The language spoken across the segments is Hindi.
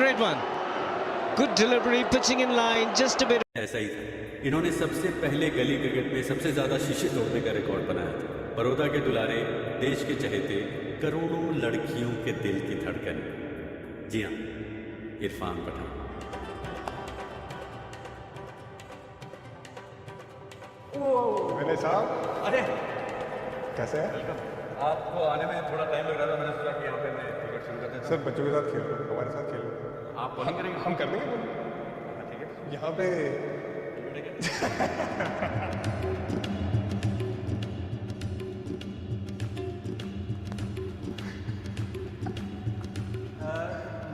great one. Good delivery, pitching in line, just a bit. ऐसा ही था। इन्होंने सबसे पहले गली क्रिकेट में सबसे ज़्यादा शीशे तोड़ने का रिकॉर्ड बनाया था। बड़ौदा के दुलारे, देश के चहेते, करोड़ों लड़कियों के दिल की धड़कन, जी हाँ, इरफान पठान। मैंने साहब, अरे कैसे है? आपको आने में थोड़ा टाइम लग रहा था, मैंने सोचा कि यहाँ पे मैं क्रिकेट शुरू कर देता सर बच्चों के साथ खेल रहे हो, हमारे साथ खेल रहे हो। हूँ। आप बॉलिंग करेंगे? हम कर देंगे bowling। हाँ, ठीक है। यहाँ पे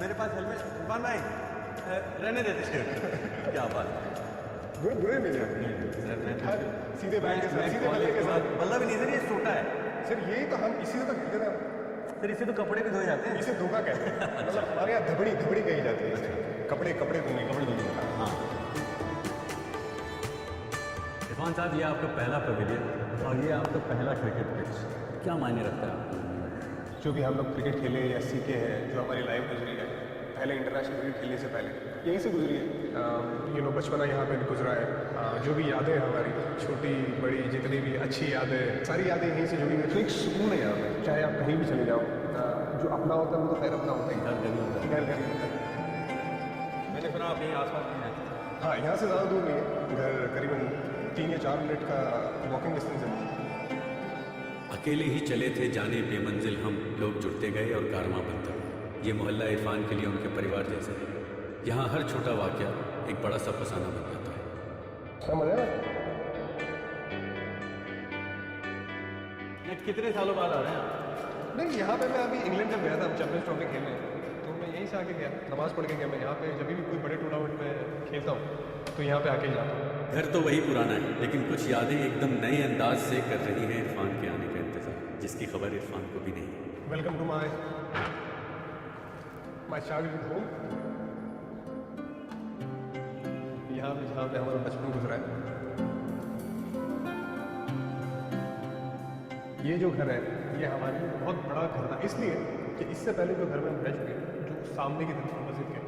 मेरे पास हेलमेट इरफान भाई रहने देते। क्या बात है। बुरे नहीं है। हाँ, सीधे बैठ के सर, सीधे बैठ के सर। बल्ला भी नहीं सर, ये छोटा है सर यही तो हम इसी से तो खेलते थे। सर, इसे तो कपड़े भी धोए जाते हैं। इसे धोखा कहते हैं। मतलब हमारे यहाँ धबड़ी धबड़ी कही जाती है। कपड़े कपड़े धोने हाँ इरफान साहब, ये आपका पहला पवेलियन और ये आपका पहला क्रिकेट पिच, क्या मायने रखता है आपको? जो भी हम लोग क्रिकेट खेले या सीखे हैं, जो हमारी लाइफ गुजरी है, पहले इंटरनेशनल क्रिकेट खेलने से पहले यहीं से गुजरी है। बचपना यहाँ पे गुजरा है। जो भी यादें हैं हमारी, छोटी बड़ी जितनी भी अच्छी यादें, सारी यादें यहीं से जुड़ी हुई। तो एक सुकून है यहाँ पे, चाहे आप कहीं भी चले जाओ। जो अपना होता है वो तो खैर अपना होता ही, घर नहीं होता है। घर घर होता है। मैंने सुना आप यहीं आसपास नहीं रहते। हाँ, यहाँ से ज़्यादा दूर नहीं है। घर करीबन 3 या 4 मिनट का वॉकिंग डिस्टेंस है। अकेले ही चले थे जाने बेमंजिल हम, लोग जुड़ते गए और कारवां बनता गया। ये मोहल्ला इरफान के लिए उनके परिवार जैसा है। यहाँ हर छोटा वाक़या एक बड़ा सा फसाना बन जाता है। समझ आया? नेक्स्ट कितने सालों बाद आ रहे हैं आप? नहीं, यहाँ पे मैं अभी इंग्लैंड जब गया था, हम चैंपियंस ट्रॉफी खेलने, तो मैं यहीं से आके गया, नमाज़ पढ़ के गया। मैं यहाँ पे जब भी कोई बड़े टूर्नामेंट में खेलता हूँ तो यहाँ पे आके ही जाता हूँ। घर तो वही पुराना है, लेकिन कुछ यादें एकदम नए अंदाज से कर रही हैं इरफान के आने का इंतजार, जिसकी खबर इरफान को भी नहीं है। Welcome to my childhood home. यहाँ पे जहाँ पे हमारा बचपन गुजरा है, ये जो घर है ये हमारे लिए बहुत बड़ा घर था, इसलिए कि इससे पहले जो घर में हम रह चुके हैं, जो सामने की तरफ मस्जिद के,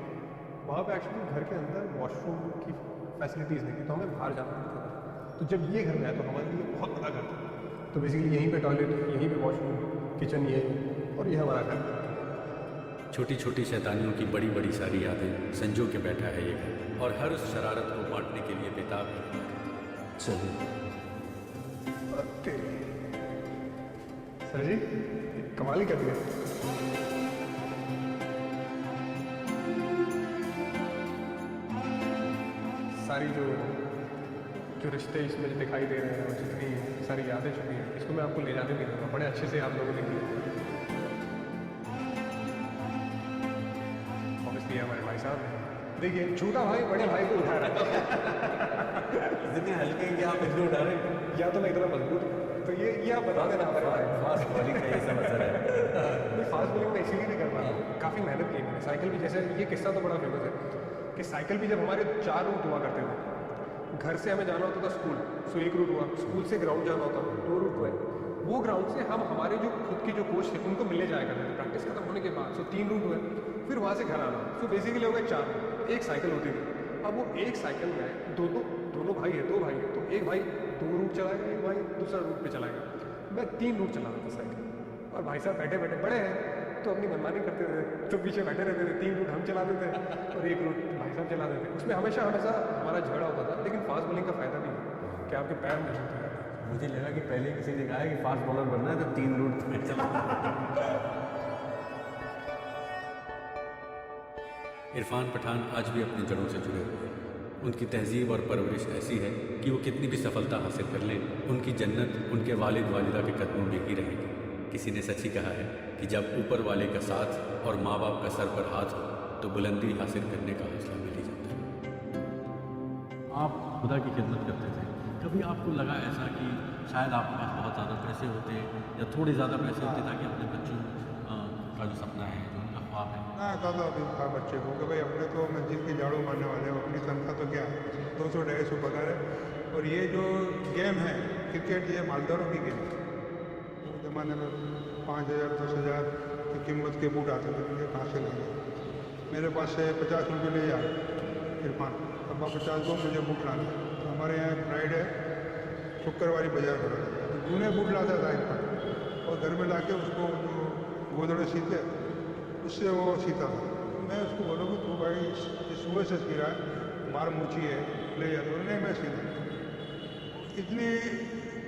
वहाँ पे एक्चुअली घर के अंदर वॉशरूम की फैसिलिटीज़ नहीं थी, तो हमें बाहर जाना पड़ता था। तो जब ये घर में आया तो हमारे लिए बहुत बड़ा घर था। तो बेसिकली यहीं पे टॉयलेट, यहीं पे वॉशरूम, किचन ये, और ये हमारा घर। छोटी छोटी शैतानियों की बड़ी बड़ी सारी यादें संजो के बैठा है ये घर, और हर उस शरारत को बांटने के लिए बेताब है। चलिए सर जी, कमाल ही कर दिया। सारी जो रिश्ते इसमें दिखाई दे रहे हैं और जितनी सारी यादें छुपी हैं, इसको मैं आपको ले जाने नहीं दूँगा। बड़े अच्छे से आप लोगों ने किया। ऑब्वियसली हमारे भाई साहब, देखिए छोटा भाई बड़े भाई को उठा रहा है। इतने हल्के हैं कि आप इतने उठा रहे हैं। या तो मैं इतना मजबूत हूँ, तो ये आप बता देना हमारे भाई। फास्ट बॉलिंग का ये सब असर है। नहीं, फास्ट बॉलिंग में इसीलिए नहीं कर पा रहा हूँ, काफ़ी मेहनत की मैंने। साइकिल भी, जैसे ये किस्सा तो बड़ा फेमस है कि साइकिल भी जब हमारे 4 रूट हुआ करते थे। घर से हमें जाना होता था स्कूल, सो 1 रूट हुआ। स्कूल से ग्राउंड जाना होता था, 2 रूट हुए। वो ग्राउंड से हम हमारे जो खुद के जो कोच थे उनको मिलने जाया करते थे प्रैक्टिस खत्म होने के बाद, सो 3 रूट हुए। फिर वहाँ से घर आना, सो बेसिकली हो गए 4। एक साइकिल होती थी। अब वो एक साइकिल में दोनों भाई है, 2 भाई है, तो एक भाई 2 रूट चलाएगा, एक भाई दूसरा रूट पे चलाएगा। मैं 3 रूट चला रहा था साइकिल, और भाई साहब बैठे बैठे बड़े हैं तो अपनी मनमानी करते थे, तो पीछे बैठे रहते थे। 3 रूट हम चलाते थे और 1 रूट भाई साहब चलाते थे। उसमें हमेशा हमारा झगड़ा होता था। लेकिन फास्ट बॉलिंग का फ़ायदा भी है कि आपके पैर मजबूत हो जाते हैं। मुझे लगा कि पहले किसी ने कहा है कि फास्ट बॉलर बनना है तो 3 रूट में चला। इरफान पठान आज भी अपनी जड़ों से जुड़े हुए हैं। उनकी तहजीब और परवरिश ऐसी है कि वो कितनी भी सफलता हासिल कर लें, उनकी जन्नत उनके वालिद वालिदा के कदमों में ही रहेगी। किसी ने सच ही कहा है कि जब ऊपर वाले का साथ और माँ बाप का सर पर हाथ हो तो बुलंदी हासिल करने का हौसला मिल ही जाता है। आप खुदा की खिदमत करते थे, कभी आपको लगा ऐसा कि शायद आपके पास बहुत ज़्यादा पैसे होते या थोड़े ज़्यादा पैसे होते ताकि अपने बच्चों का जो सपना है, जो उनका ख्वाब है? हाँ, कहा अभी था बच्चे को कि भाई अपने तो मंजिल की झाड़ू मारने वाले हो, अपनी तनख्वाह तो क्या 200-250 पगार है। और ये जो गेम है क्रिकेट, ये मालदारों की गेम है। उस ज़माने में 5,000 10,000 की कीमत के बूट आते थे, मुझे कहाँ से लाए। मेरे पास से 50 रुपये ले जा इरफान, अब 50 दो मुझे बूट लाना है। तो हमारे यहाँ एक प्राइड है, शुक्रवारी बाजार पर तो जूने बूट लाता था इरफान, और घर में ला के उसको जो गोदड़े सीते उससे वो सीता था। तो मैं उसको बोलूँ कि तू भाई इस सुबह से सी रहा है, बार मूची है, ले जा। तो नहीं, मैं सीना। इतनी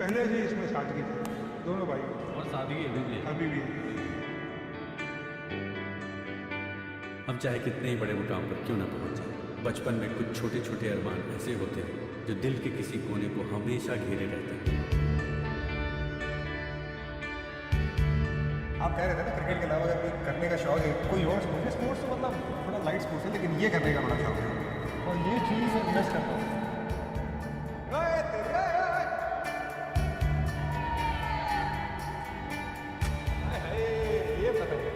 पहले से इसमें सादगी थी दोनों भाई, और सादगी अभी भी है। अभी भी। हम चाहे कितने ही बड़े मुकाम पर क्यों ना पहुंच जाए, बचपन में कुछ छोटे छोटे अरमान ऐसे होते हैं जो दिल के किसी कोने को हमेशा घेरे रहते हैं। आप कह रहे थे ना क्रिकेट के अलावा अगर कोई करने का शौक है कोई और स्पोर्ट्स है, स्पोर्ट्स तो मतलब थोड़ा लाइट स्पोर्ट्स है, लेकिन ये करने का बड़ा शौक है और ये चीज़ मिस करता हूँ। ये पता नहीं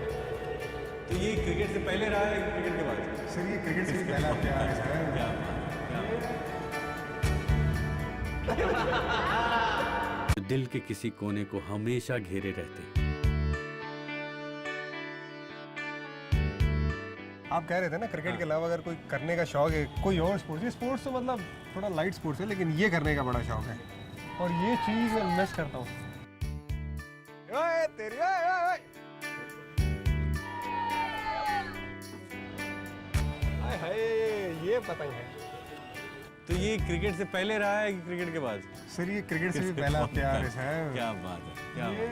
तो ये क्रिकेट से पहले रहा है क्रिकेट के बाद? सर, ये क्रिकेट से भी पहला प्यार है सर। क्या बात, दिल के किसी कोने को हमेशा घेरे रहते हैं। आप कह रहे थे ना क्रिकेट के अलावा अगर कोई करने का शौक है कोई और स्पोर्ट्स है, स्पोर्ट्स तो मतलब थोड़ा लाइट स्पोर्ट्स है, लेकिन ये करने का बड़ा शौक है और ये चीज़ मिस करता हूँ। ये पता ही है। तो ये क्रिकेट से पहले रहा है क्रिकेट के बाद? सर, ये क्रिकेट से भी पहला प्यार है सर। क्या बात है, क्या बात है।